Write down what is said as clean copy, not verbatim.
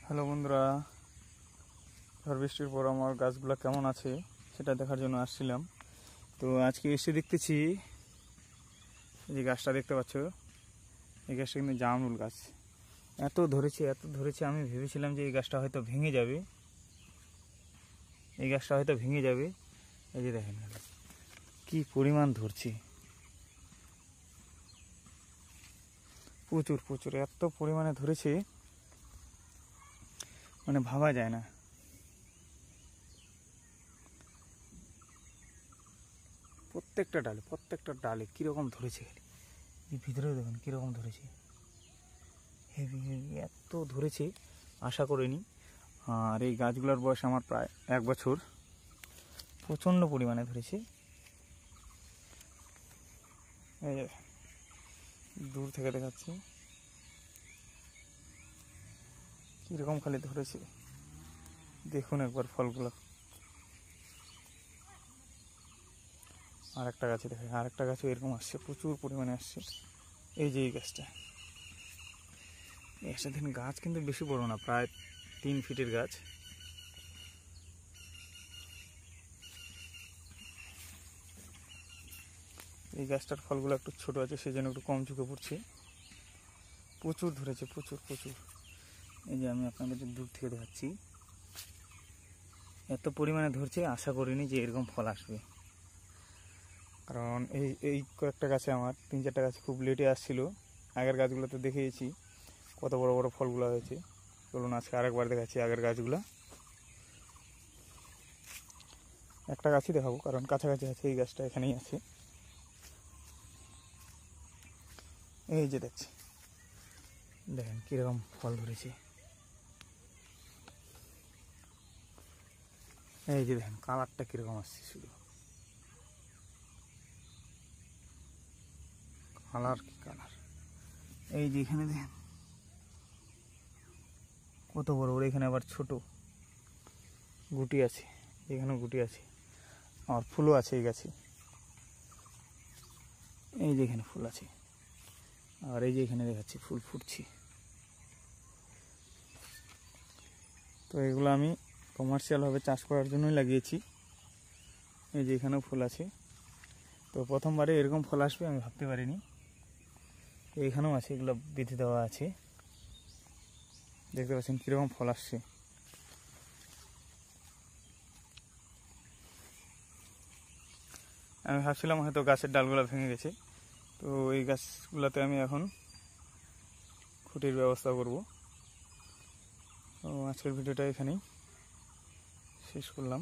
Hello বন্ধুরা, ঝড় বৃষ্টির পর আমার গাছগুলো কেমন আছে সেটা দেখার জন্য আসছিলাম। তো আজকে এসে দেখতেছি যে গাছটা দেখতে পাচ্ছ, এই গাছটা কিন্তু জামরুল গাছ। এত ধরেছে আমি ভেবেছিলাম যে এই গাছটা হয়তো ভেঙে যাবে, এই যে দেখেন কি পরিমাণ ধরছে, প্রচুর প্রচুর এত পরিমাণে ধরেছে মানে ভাবা যায় না। প্রত্যেকটা ডালে কীরকম ধরেছে, এই ভিতরেও দেখুন কীরকম ধরেছে, হেভি হেভি এত ধরেছে আশা করিনি। আর এই গাছগুলোর বয়স আমার প্রায় 1 বছর, প্রচণ্ড পরিমাণে ধরেছে। এই যে দূর থেকে দেখাচ্ছি কীরকম খালি ধরেছে, দেখুন একবার ফলগুলো। আরেকটা গাছে দেখে, আরেকটা গাছও এরকম আসছে, প্রচুর পরিমাণে আসছে। এই যে এই গাছটা দেখেন, গাছ কিন্তু বেশি বড় না, প্রায় 3 ফিটের গাছ। এই গাছটার ফলগুলো একটু ছোট আছে, সেই জন্য একটু কম ঝুঁকে পড়ছে। প্রচুর ধরেছে, প্রচুর প্রচুর। এই যে আমি আপনাদের দূর থেকে দেখাচ্ছি, এত পরিমাণে ধরছে, আশা করিনি যে এরকম ফল আসবে। কারণ এই কয়েকটা গাছে আমার 3-4টা গাছে খুব লেটে আসছিল। আগের গাছগুলোতে দেখিয়েছি কত বড় বড় ফলগুলো হয়েছে। চলুন আজকে আরেকবার দেখাচ্ছি আগের গাছগুলো। একটা গাছই দেখাবো কারণ কাছাকাছি আছে, এই গাছটা এখানেই আছে। এই যে দেখেন কীরকম ফল ধরেছে। এই যে দেখেন কালারটা কীরকম আসছে, শুধু কালার কি কালার। এই যে এখানে দেখেন কত বড় বড়, এখানে আবার ছোট গুটি আছে, এখানেও গুটি আছে, আর ফুলও আছে এই গাছে। এই যে এখানে ফুল আছে, আর এই যে এখানে দেখাচ্ছি ফুল ফুটছে। তো এগুলো আমি কমার্শিয়ালভাবে চাষ করার জন্যই লাগিয়েছি। এই যে এখানেও ফুল আছে। তো প্রথমবারে এরকম ফল আসবে আমি ভাবতে পারিনি। এইখানেও আছে, এগুলো বেঁধে দেওয়া আছে, দেখতে পাচ্ছেন কীরকম ফল আসছে। আমি ভাবছিলাম হয়তো গাছের ডালগুলো ভেঙে গেছে, তো এই গাছগুলোতে আমি এখন খুঁটির ব্যবস্থা করব। তো আজকের ভিডিওটা এখানেই শেষ করলাম।